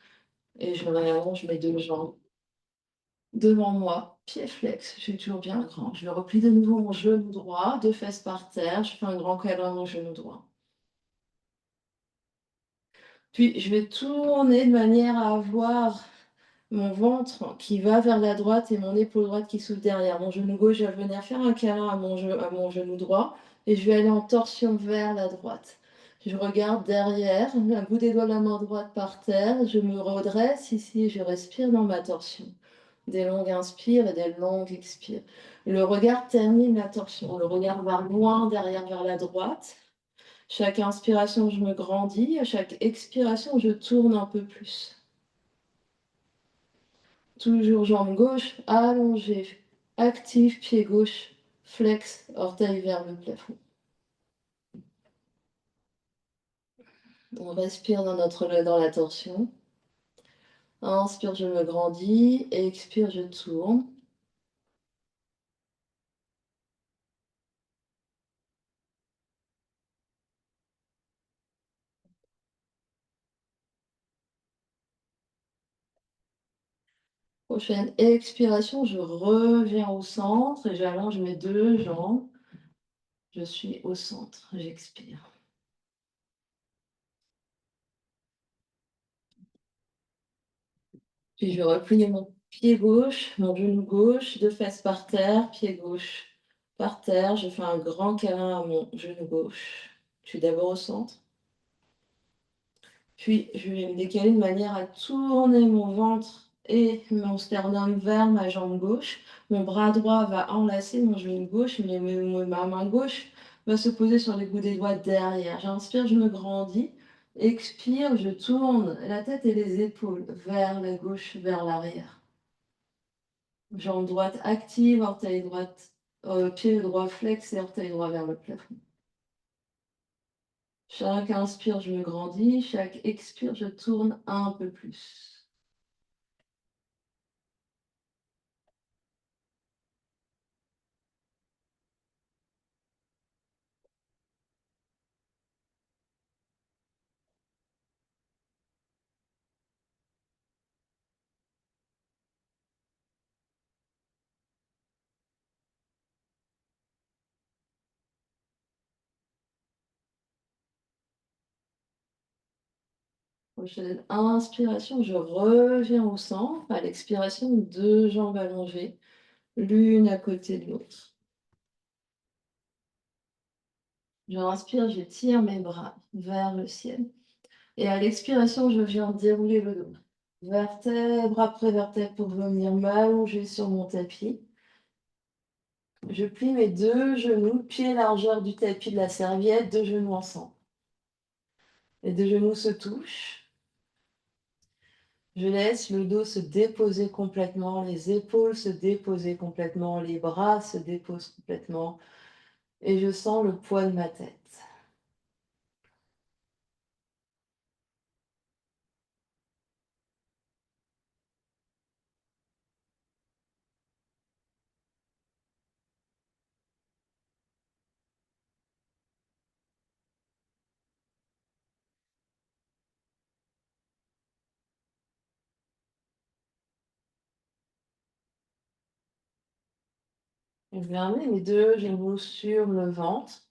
Et je réallonge mes deux jambes devant moi, pied flex. Je suis toujours bien grand. Je replie de nouveau mon genou droit, deux fesses par terre. Je fais un grand câlin à mon genou droit. Puis je vais tourner de manière à avoir mon ventre qui va vers la droite et mon épaule droite qui s'ouvre derrière. Mon genou gauche, je vais venir faire un câlin à mon genou droit et je vais aller en torsion vers la droite. Je regarde derrière, un bout des doigts de la main droite par terre, je me redresse ici et je respire dans ma torsion. Des longues inspires et des longues expires. Le regard termine la torsion. Le regard va loin derrière vers la droite. Chaque inspiration, je me grandis. À chaque expiration, je tourne un peu plus. Toujours jambe gauche, allongée, active, pied gauche, flex, orteil vers le plafond. On respire dans la torsion. Inspire, je me grandis. Expire, je tourne. Prochaine expiration, je reviens au centre et j'allonge mes deux jambes. Je suis au centre, j'expire. Puis je vais replier mon pied gauche, mon genou gauche, 2 fesses par terre, pied gauche par terre. Je fais un grand câlin à mon genou gauche. Je suis d'abord au centre. Puis je vais me décaler de manière à tourner mon ventre et mon sternum vers ma jambe gauche. Mon bras droit va enlacer mon genou gauche, mais ma main gauche va se poser sur les bouts des doigts derrière. J'inspire, je me grandis. Expire, je tourne la tête et les épaules vers la gauche, vers l'arrière. Jambe droite active, orteil droite, pied droit flex et orteil droit vers le plafond. Chaque inspire, je me grandis. Chaque expire, je tourne un peu plus. Prochaine inspiration, je reviens au centre. À l'expiration, 2 jambes allongées, l'une à côté de l'autre. J'inspire, je tire mes bras vers le ciel. Et à l'expiration, je viens dérouler le dos. Vertèbre après vertèbre pour venir m'allonger sur mon tapis. Je plie mes 2 genoux, pieds largeur du tapis de la serviette, 2 genoux ensemble. Les 2 genoux se touchent. Je laisse le dos se déposer complètement, les épaules se déposer complètement, les bras se déposent complètement et je sens le poids de ma tête. Je vais amener mes 2 genoux sur le ventre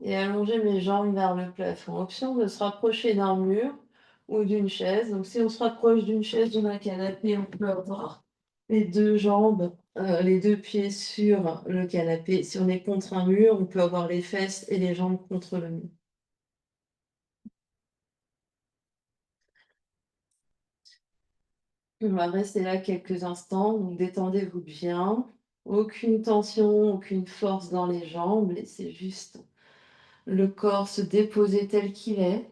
et allonger mes jambes vers le plafond. Option de se rapprocher d'un mur ou d'une chaise. Donc si on se rapproche d'une chaise ou d'un canapé, on peut avoir les 2 jambes, les 2 pieds sur le canapé. Si on est contre un mur, on peut avoir les fesses et les jambes contre le mur. On va rester là quelques instants, donc détendez-vous bien. Aucune tension, aucune force dans les jambes, laissez juste le corps se déposer tel qu'il est.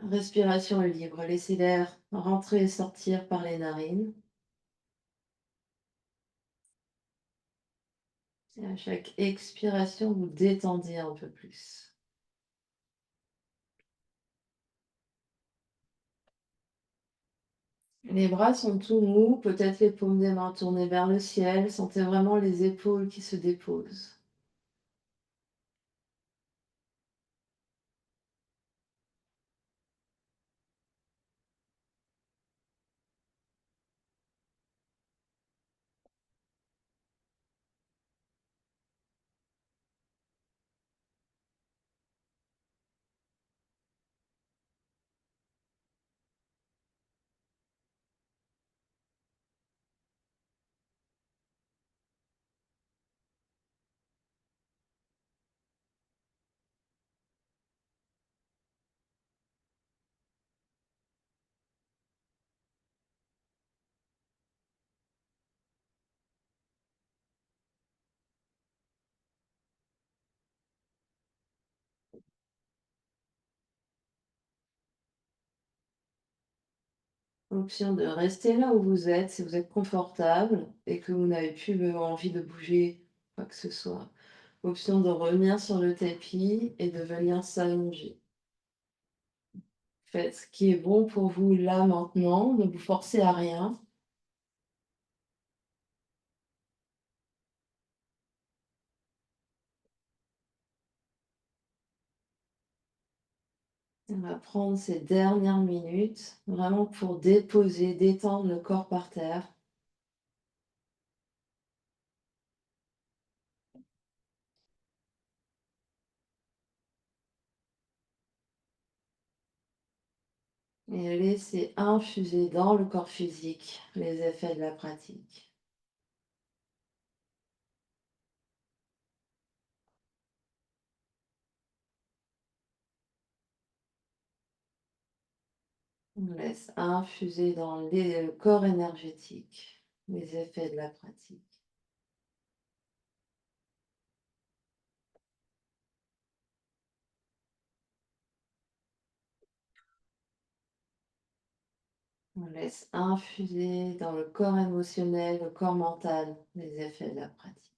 Respiration libre, laissez l'air rentrer et sortir par les narines. Et à chaque expiration, vous détendez un peu plus. Les bras sont tout mous, peut-être les paumes des mains tournées vers le ciel. Sentez vraiment les épaules qui se déposent. Option de rester là où vous êtes, si vous êtes confortable et que vous n'avez plus envie de bouger quoi que ce soit. Option de revenir sur le tapis et de venir s'allonger. Faites ce qui est bon pour vous là maintenant, ne vous forcez à rien. On va prendre ces dernières minutes vraiment pour déposer, détendre le corps par terre. et laissez infuser dans le corps physique les effets de la pratique. On laisse infuser dans le corps énergétique les effets de la pratique. On laisse infuser dans le corps émotionnel, le corps mental, les effets de la pratique.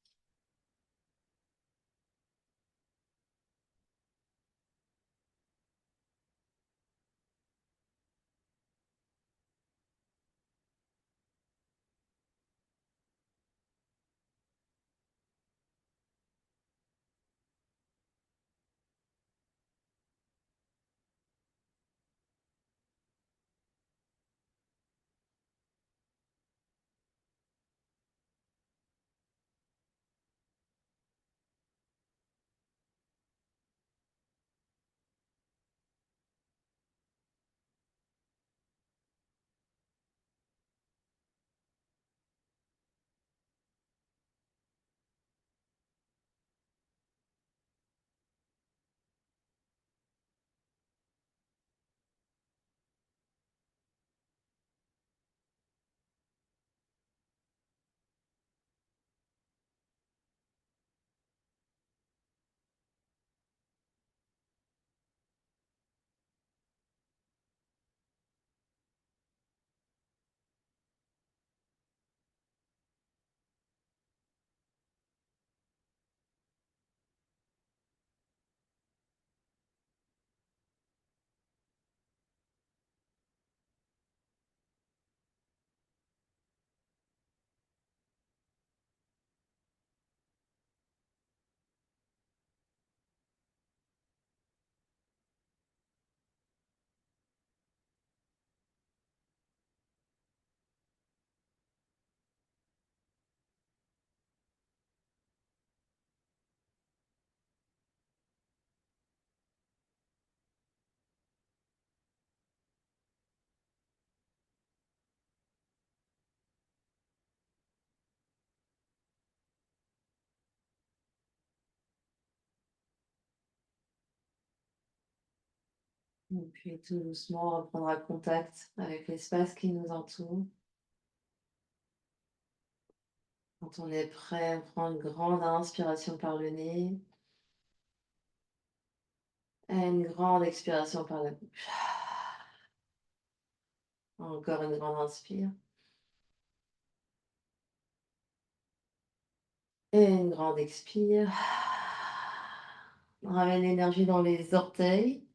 Et puis tout doucement, on reprendra contact avec l'espace qui nous entoure. Quand on est prêt, on prend une grande inspiration par le nez et une grande expiration par la bouche. Encore une grande inspire et une grande expire. On ramène l'énergie dans les orteils,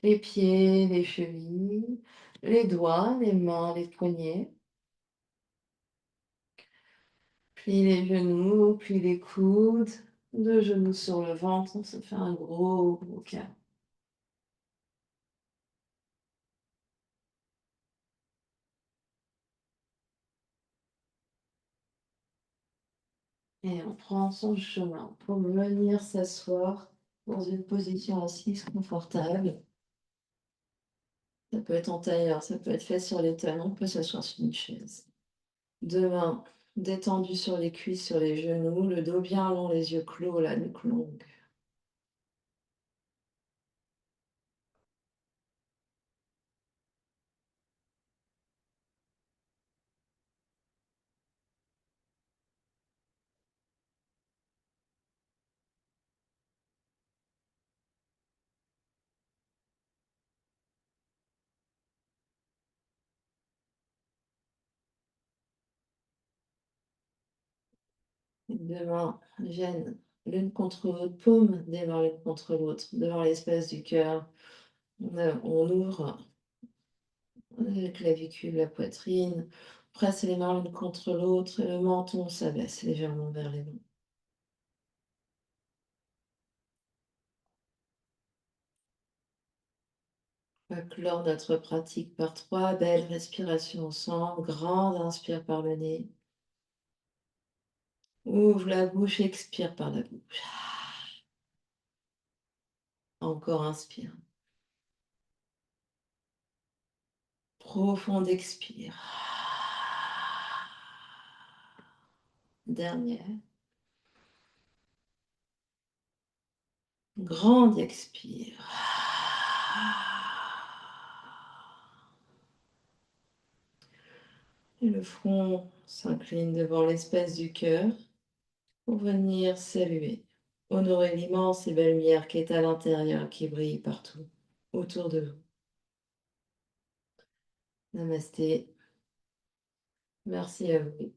les pieds, les chevilles, les doigts, les mains, les poignets. Puis les genoux, puis les coudes, 2 genoux sur le ventre, on se fait un gros câlin. Et on prend son chemin pour venir s'asseoir dans une position assise confortable. Ça peut être en tailleur, ça peut être fait sur les talons, on peut s'asseoir sur une chaise. 2 mains détendues sur les cuisses, sur les genoux, le dos bien long, les yeux clos, la nuque longue. Les 2 mains viennent l'une contre l'autre, paume des mains l'une contre l'autre, devant l'espace du cœur. On ouvre la clavicule, la poitrine, presse les mains l'une contre l'autre et le menton s'abaisse légèrement vers les mains. On va clore notre pratique par 3 belles respirations ensemble. Grande inspire par le nez. Ouvre la bouche, expire par la bouche. Encore inspire. Profonde expire. Dernière. Grande expire. Et le front s'incline devant l'espace du cœur pour venir saluer, honorer l'immense et belle lumière qui est à l'intérieur, qui brille partout autour de vous. Namasté. Merci à vous.